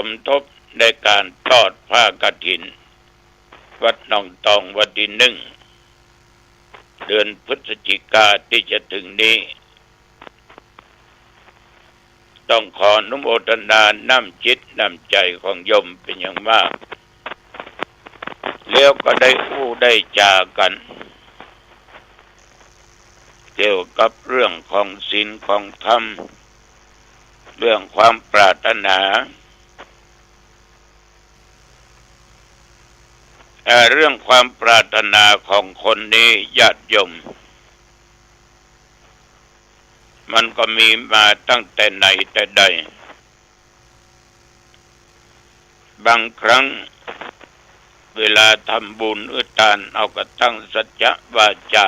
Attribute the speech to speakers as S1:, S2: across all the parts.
S1: มทบในการทอดผ้ากฐินวัดหนองตองวันที่1 เดือนพฤศจิกาที่จะถึงนี้ต้องขออนุโมทนาน้ำจิตน้ำใจของโยมเป็นอย่างมากแล้วก็ได้ได้จากันเกี่ยวกับเรื่องของศีลของธรรมเรื่องความปรารถนาเรื่องความปรารถนาของคนนี้ญาติโยมมันก็มีมาตั้งแต่ไหนแต่ใดบางครั้งเวลาทำบุญอุทานเอากระตั้งสัจจะวาจา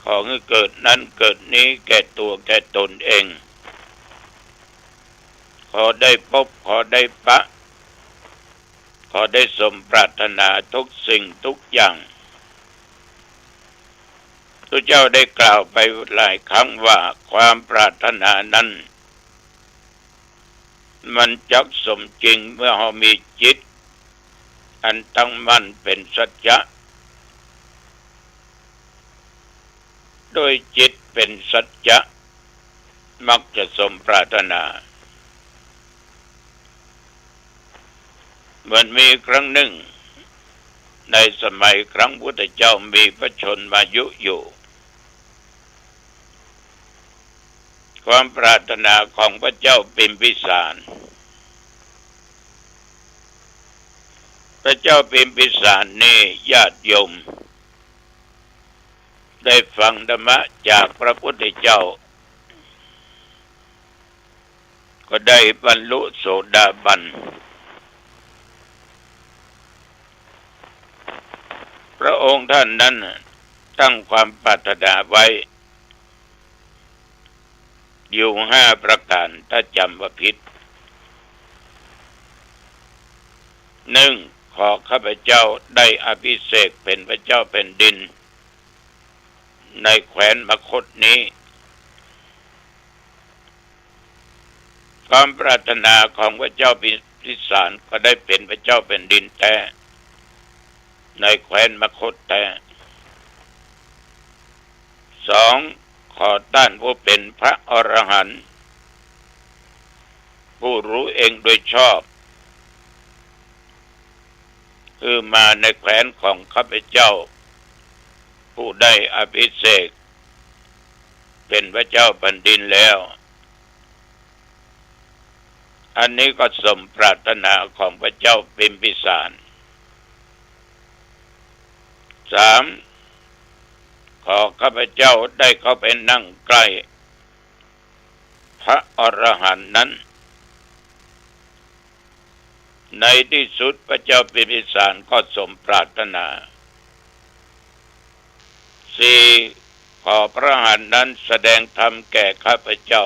S1: ขอให้เกิดนั้นเกิดนี้แก่ตัวแก่ตนเองขอได้พบขอได้ปะขอได้สมปรารถนาทุกสิ่งทุกอย่างพระเจ้าได้กล่าวไปหลายครั้งว่าความปรารถนานั้นมันจักสมจริงเมื่อเรามีจิตอันตั้งมั่นเป็นสัจจะโดยจิตเป็นสัจจะมักจะสมปรารถนาเหมือนมีครั้งหนึ่งในสมัยครั้งพุทธเจ้ามีพระชนมายุอยู่ความปรารถนาของพระเจ้าพิมพิสารพระเจ้าพิมพิสารนี่ญาติโยมได้ฟังธรรมะจากพระพุทธเจ้าก็ได้บรรลุโสดาบันพระองค์ท่านนั้นตั้งความปรารถนาไว้อยู่5 ประการถ้าจำว่าผิด 1. ขอข้าพเจ้าได้อภิเษกเป็นพระเจ้าแผ่นดินในแคว้นมคธนี้ความปรารถนาของพระเจ้าพิมพิสารก็ได้เป็นพระเจ้าแผ่นดินแท้ในแคว้นมคธแท้ 2. ขอต้านผู้เป็นพระอรหันต์ผู้รู้เองโดยชอบคือมาในแคว้นของข้าพเจ้าผู้ได้อภิเษกเป็นพระเจ้าแผ่นดินแล้วอันนี้ก็สมปรารถนาของพระเจ้าพิมพิสาร 3. ขอข้าพเจ้าได้เข้าไปนั่งใกล้พระอรหันต์นั้นในที่สุดพระเจ้าพิมพิสารก็สมปรารถนา 4. ขอพระอรหันต์นั้นแสดงธรรมแก่ข้าพเจ้า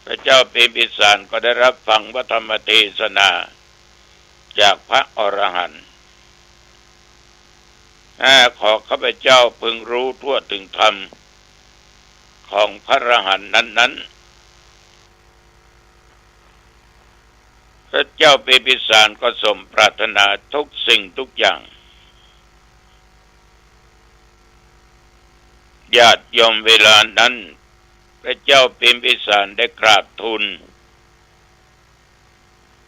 S1: พระเจ้าพิมพิสารก็ได้รับฟังพระธรรมเทศนาจากพระอรหันต์ 5. ขอข้าพเจ้าพึงรู้ทั่วถึงธรรมของพระอรหันต์นั้นๆพระเจ้าพิมพิสารก็สมปรารถนาทุกสิ่งทุกอย่างญาติโยมเวลานั้นพระเจ้าพิมพิสารได้กราบทูล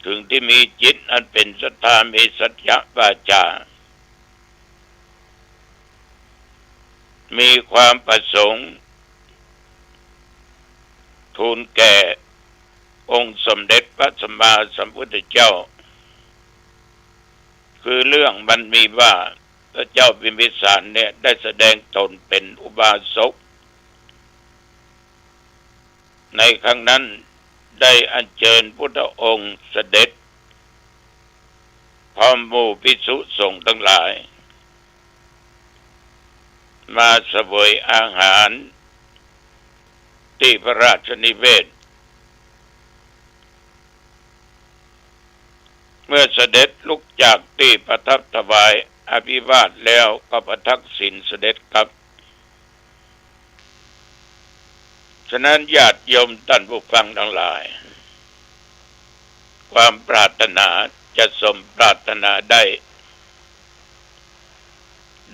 S1: ถึงที่มีจิตอันเป็นศรัทธามีสัจจะวาจามีความประสงค์ทูลแก่องค์สมเด็จพระสัมมาสัมพุทธเจ้าคือเรื่องมันมีว่าพระเจ้าพิมพิสารเนี่ยได้แสดงตนเป็นอุบาสกในครั้งนั้นได้อัญเชิญพุทธองค์เสด็จพร้อมหมู่ภิกษุสงฆ์ทั้งหลายมาเสวยอาหารที่พระราชนิเวศเมื่อเสด็จลุกจากที่ประทับถวายอภิวาทแล้วก็ประทักษิณเสด็จกลับ ฉะนั้นญาติโยมท่านผู้ฟังทั้งหลายความปรารถนาจะสมปรารถนาได้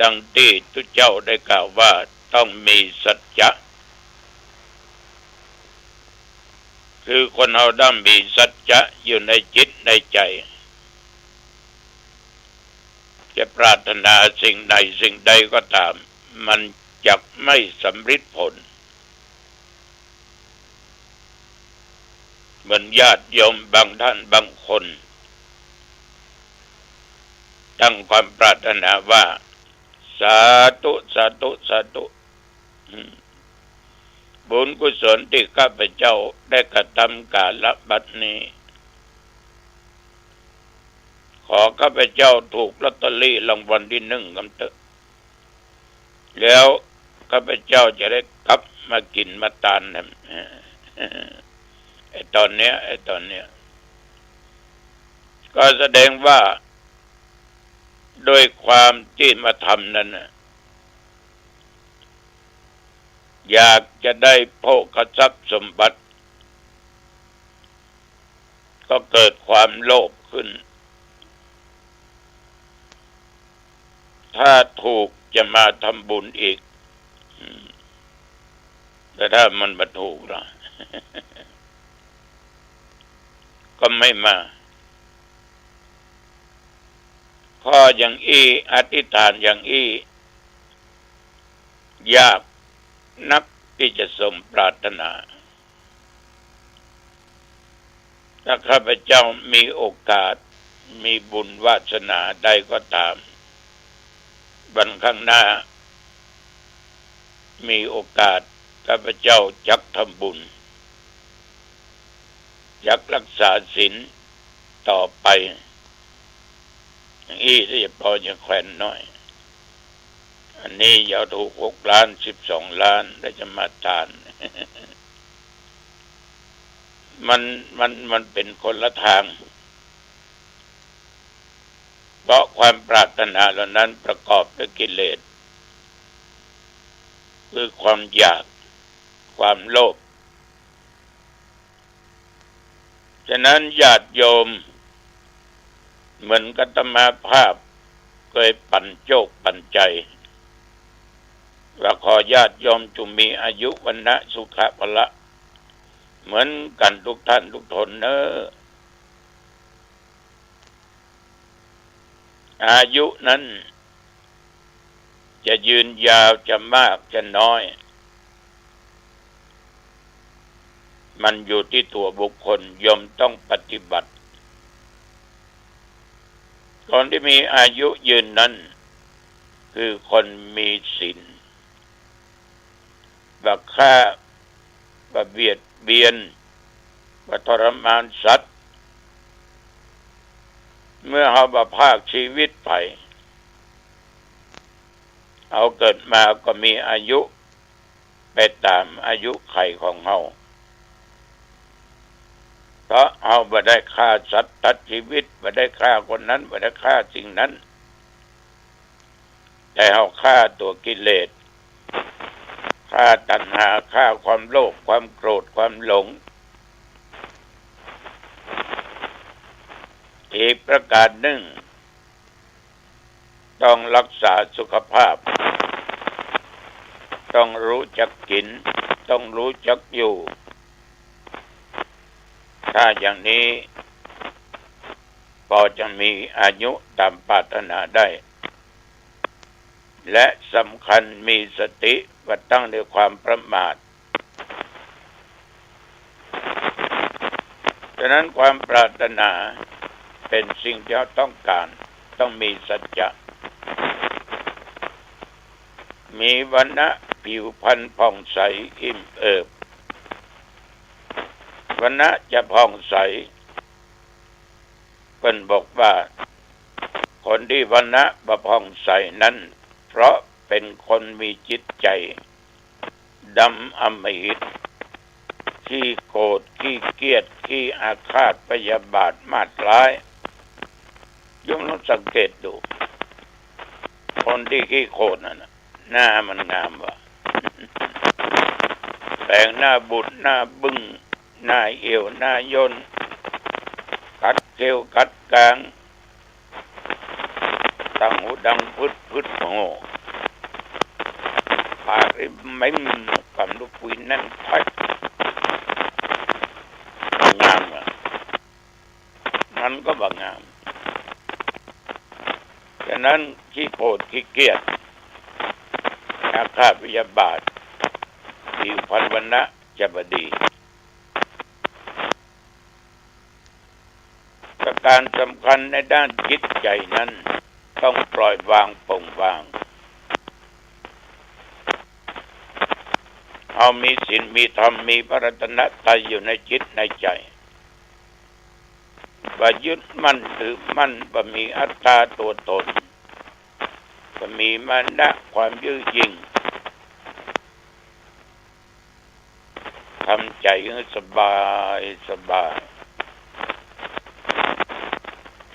S1: ดังที่ทุกเจ้าได้กล่าวว่าต้องมีสัจจะคือคนเราต้องมีสัจจะอยู่ในจิตในใจจะปรารถนาสิ่งใดสิ่งใดก็ตามมันจะไม่สำเร็จผลเหมือนญาติโยมบางท่านบางคนตั้งความปรารถนาว่าสาธุสาธุสาธุบุญกุศลที่ข้าพเจ้าได้กระทำกาลบัดนี้ขอข้าพเจ้าถูกลอตเตอรี่รางวัลที่1กันเถอะแล้วข้าพเจ้าจะได้กลับมากินมาทานนะไอ้ตอนเนี้ยก็แสดงว่าโดยความที่มาทำนั้นนะอยากจะได้โภคทรัพย์สมบัติก็เกิดความโลภขึ้นถ้าถูกจะมาทำบุญอีกแต่ถ้ามันไม่ถูกล่ะ ก็ไม่มาข้ออย่างอธิษฐานอย่างยากนักที่จะสมปรารถนาถ้าข้าพเจ้ามีโอกาสมีบุญวาสนาใดก็ตามวันข้างหน้ามีโอกาสข้าพเจ้าจักทำบุญจักรักษาศีลต่อไปอย่างที่จะพอจะแขวนน้อยอันนี้อย่าถูก6 ล้าน12 ล้านได้จะมาทาน มันเป็นคนละทางเพราะความปรารถนาเหล่านั้นประกอบด้วยกิเลสคือความอยากความโลภฉะนั้นญาติโยมเหมือนกัตมาภาพเคยปั่นโจกปั่นใจว่าขอญาติโยมจงมีอายุวันนะสุขะพละเหมือนกันทุกท่านทุกคนเนอะอายุนั้นจะยืนยาวจะมากจะน้อยมันอยู่ที่ตัวบุคคลโยมต้องปฏิบัติคนที่มีอายุยืนนั้นคือคนมีศีลบ่ฆ่าบ่เบียดเบียนบ่ทรมานสัตว์เมื่อเฮาบ่ภาคชีวิตไปเอาเกิดมาก็มีอายุไปตามอายุไขของเฮาเพราะเอาบ่ได้ฆ่าสัตว์ตัดชีวิตบ่ได้ฆ่าคนนั้นบ่ได้ฆ่าสิ่งนั้นแต่เอาฆ่าตัวกิเลสฆ่าตัณหาฆ่าความโลภความโกรธความหลงอีกประการหนึ่งต้องรักษาสุขภาพต้องรู้จักกินต้องรู้จักอยู่ถ้าอย่างนี้พอจะมีอายุตามปรารถนาได้และสำคัญมีสติว่าตั้งด้วยความประมาทฉะนั้นความปรารถนาเป็นสิ่งที่เราต้องการต้องมีสัจจะมีวรรณะผิวพรรณผ่องใสอิ่มเอิบวรรณะจะผ่องใสเพิ่นบอกว่าคนที่วรรณะบ่ผ่องใสนั้นเพราะเป็นคนมีจิตใจดำอำมหิตขี้โกรธขี้เกียจขี้อาฆาตพยาบาทมาดร้ายโยมลองสังเกตดูคนที่ขี้โกรธนั่นหน้ามันงามวะไป ลงหน้าบุดหน้าบึ้งหน้าเอวหน้าย่นกัดเกวกัดกลางตั้งหูดังพึดโหปากไม่กำลูกปืนนั่นพัดงามมันก็บางงามฉะนั้นขี้โกรธขี้เกียจอาฆาตพยาบาทผิวพรรณวรรณะจะบดีประการสำคัญในด้านจิตใจนั้นต้องปล่อยวางปล่งวางเอามีศีลมีธรรมมีพระรัตนตรัยอยู่ในจิตในใจบ่ยึดมั่นถือมั่นบ่มีอัตตาตัวตนบ่มีมานะความยื้อยิ่งทำใจให้สบาย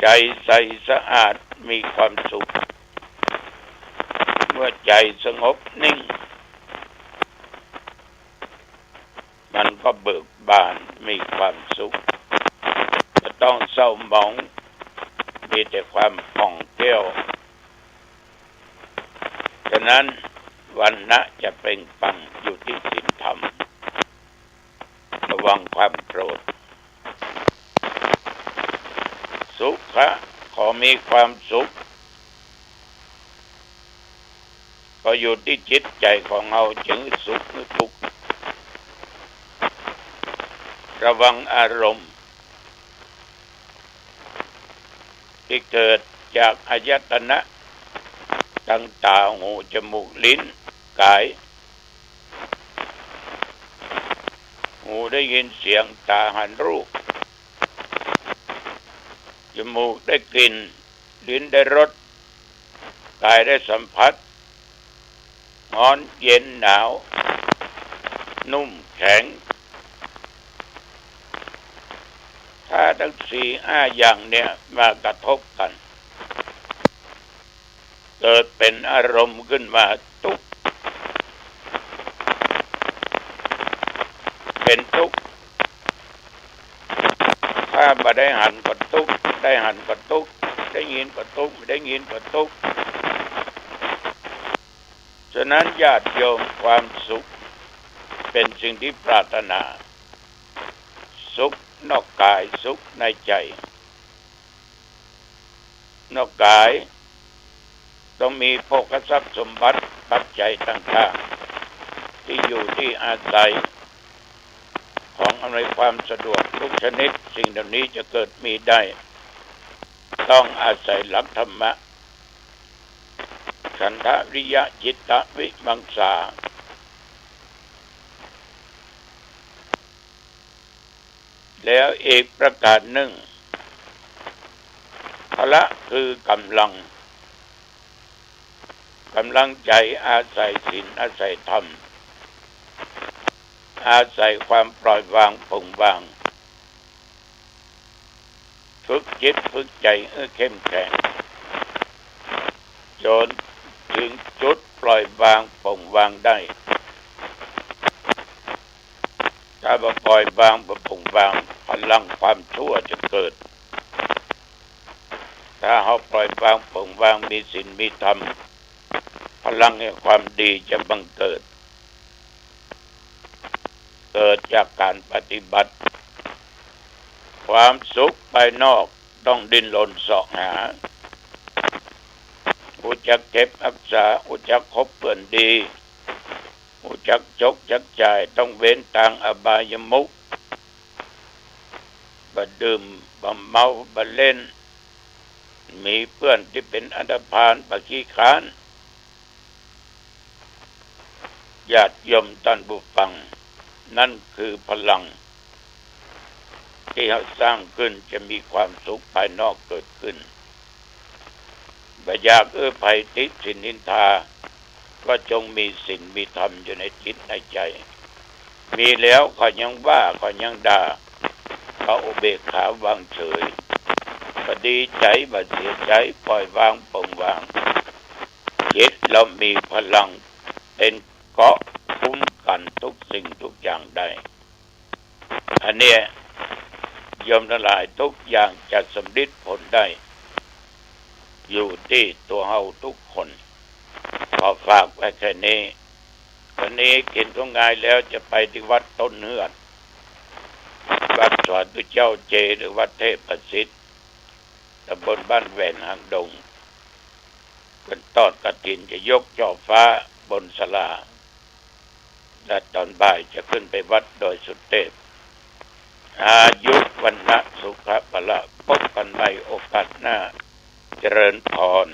S1: ใจใสสะอาดมีความสุขเมื่อใจสงบนิ่งมันก็เบิกบานมีความสุขไม่ต้องเศร้าหมองมีแต่ความผ่องแผ้วฉะนั้นวรรณะจะเปล่งปลั่งอยู่ที่ศีลธรรมระวังความโกรธสุขะขอมีความสุขก็อยู่ที่จิตใจของเราจึงสุขหรือทุกข์ระวังอารมณ์ที่เกิดจากอายตนะทั้งตาหูจมูกลิ้นกายหูได้ยินเสียงตาหันรูปจมูกได้กลิ่นลิ้นได้รสกายได้สัมผัสร้อนเย็นหนาวนุ่มแข็งถ้าทั้ง4-5อย่างเนี่ยมากระทบกันเกิดเป็นอารมณ์ขึ้นมาทุกข์เป็นทุกข์ถ้าบ่ได้หันก็ทุกข์ได้หันก็ทุกข์ได้ยินก็ทุกข์ไม่ได้ยินก็ทุกข์ฉะนั้นญาติโยมความสุขเป็นสิ่งที่ปรารถนาสุขนอกกายสุขในใจนอกกายต้องมีโภคทรัพย์สมบัติปัจจัยต่างๆที่อยู่ที่อาศัยของอำนวยความสะดวกทุกชนิดสิ่งเหล่านี้จะเกิดมีได้ต้องอาศัยหลักธรรมะฉันทะวิริยะจิตตะวิมังสาแล้วอีกประการหนึ่งพละคือกำลังใจอาศัยศีลอาศัยธรรมอาศัยความปล่อยวางปล่งวางฝึกจิตฝึกใจเข้มแข็งจนถึงจุดปล่อยวางปล่งวางได้ถ้าบ่ปล่อยวางบ่ปล่งวางพลังความชั่วจะเกิดถ้าเราปล่อยวางปล่งวางมีศีลมีธรรมพลังแห่งความดีจะบังเกิดจากการปฏิบัติความสุขภายนอกต้องดิ้นรนเสาะหารู้จักเก็บรักษารู้จักคบเพื่อนดีรู้จักจกจักจ่ายต้องเว้นทางอบายมุขบ่ดื่มบ่เมาบ่เล่นมีเพื่อนที่เป็นอันธพาลบ่ขี้คร้านญาติโยมท่านผู้ฟังนั่นคือพลังที่เราสร้างขึ้นจะมีความสุขภายนอกเกิดขึ้นบ่อยากภัยติฉินนินทาก็จงมีศีลมีธรรมอยู่ในจิตในใจมีแล้วก็ยังว่าก็ยังด่าก็อุเบกขาวางเฉยบ่ดีใจบ่เสียใจปล่อยวางปล่งวางจิตเรามีพลังเป็นเกราะคุ้มกัน ทุกสิ่งทุกอย่างได้อันเนี้ยโยมทั้งหลายทุกอย่างจะสำเร็จผลได้อยู่ที่ตัวเฮาทุกคนขอฝากไว้แค่นี้วันนี้กินก็ง่ายแล้วจะไปที่วัดต้นเฮือนวัดสวนตุเจ้าเจหรือวัดเทพประสิทธิ์ตำบลบ้านแหวนหางดงเป็นตอดกฐินจะยกช่อฟ้าบนศาลาและตอนบ่ายจะขึ้นไปวัดโดยสุเทพอายุวันนะสุขภะละพบกันใหม่โอกาสหน้าเจริญพร